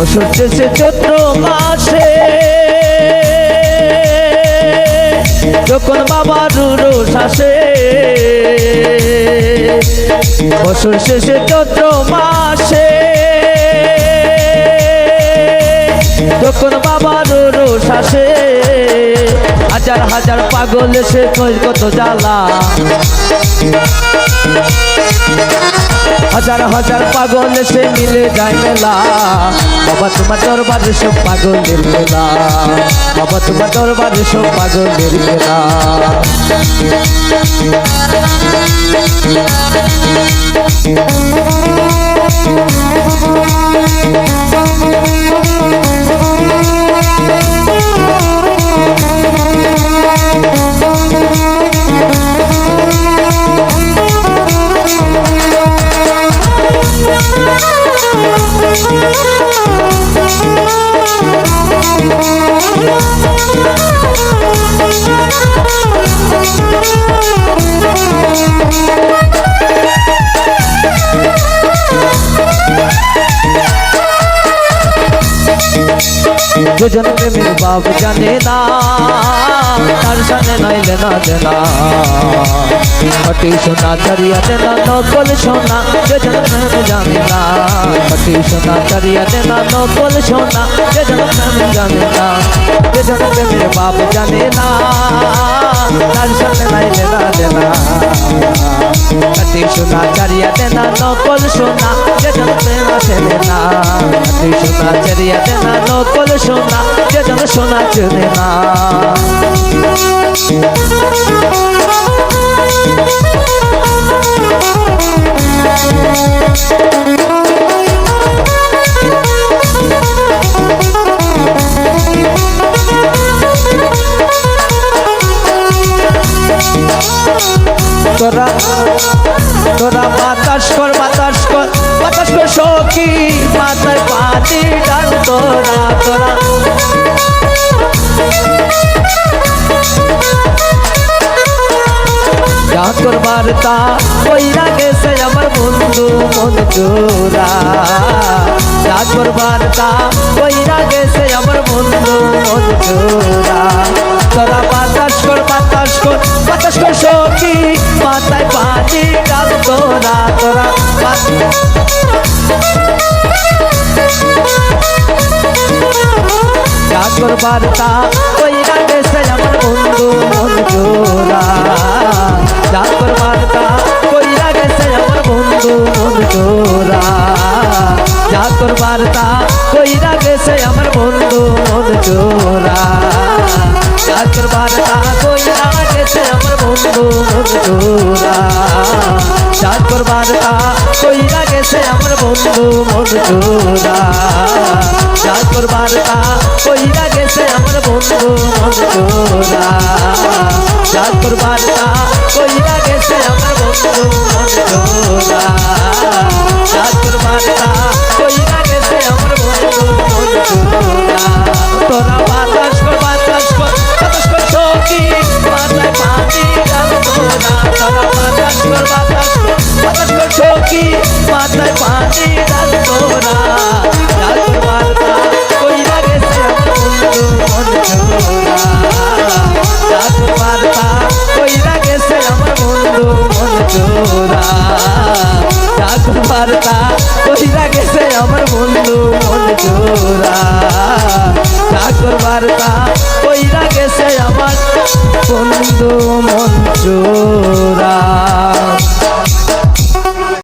বছর শেষে চৈত্র মাসে যখন বাবার রোষ আসে, বছর শেষে চৈত্র মাসে যখন বাবার রোষ আসে, হাজার হাজার পাগল এসে কই কত জ্বালা, হাজার হাজার পাগল এসে মিলে যায় মেলা। বাবা তোমার দরবারে সব পাগলের মেলা, বাবা তোমার দরবারে সব পাগলের মেলা। দুজন প্রেমের বাপ জানে না, তার সামনে নাইলে না দেনা, খাঁটি সোনা ছাড়িয়া দেনা নকল সোনা, দুজন প্রেম জানে না, খাঁটি সোনা ছাড়িয়া দেনা নকল সোনা, দুজন প্রেম জানে না, দুজন প্রেমের বাপ জানে না, তার সামনে নাইলে না দেনা, খাঁটি সোনা ছাড়িয়া দেনা নকল সোনা, দুজন প্রেম চেনে না, খাঁটি সোনা ছাড়িয়া দেনা নকল সোনা, যেজন সোনা চেনে না। তোরা তোরা বাতাস কর বাতাস কর বাতাস কর সখী, মাথায় পানি ডাল তোরা তোরা, যা তোর বার্তা কইরা গেছে আমার বন্ধু মন চোরা, যা তোর বার্তা কইরা গেছে আমার বন্ধু মন চোরা। তোরা বাতাস কর বাতাস কর বাতাস কর সখী, মাথায় পানি ডাল তোরা তোরা, যা তোর বার্তা কইরা গেছে আমার বন্ধু মন চোরা, যা তোর বার্তা কইরা গেছে আমার বন্ধু মন চোরা, যা তোর বার্তা কইরা গেছে আমার বন্ধু মন চোরা, যা তোর বার্তা কইরা গেছে আমার বন্ধু মন চোরা, যা তোর বার্তা কইরা গেছে আমার বন্ধু মন চোরা, যা তোর বার্তা কইরা গেছে আমার বন্ধু মন চোরা, যা তোর বার্তা কইরা গেছে আমার বন্ধু মন চোরা, যা তোর বার্তা কইরা গেছে আমার বন্ধু মন চোরা। তোরা বাতাস কর বাতাস কর বাতাস কর সখী, মাথায় পানি ডাল তোরা, তোরা বাতাস কর বাতাস কর বাতাস কর সখী, মাথায় পানি ডাল তোরা, যা তোর বার্তা কইরা গেছে আমার বন্ধু মন চোরা, যা তোর বার্তা কইরা গেছে আমার বন্ধু মন চোরা, যা তোর বার্তা কইরা গেছে আমার বন্ধু মন চোরা, যা তোর বার্তা কইরা গেছে আমার বন্ধু মন চোরা।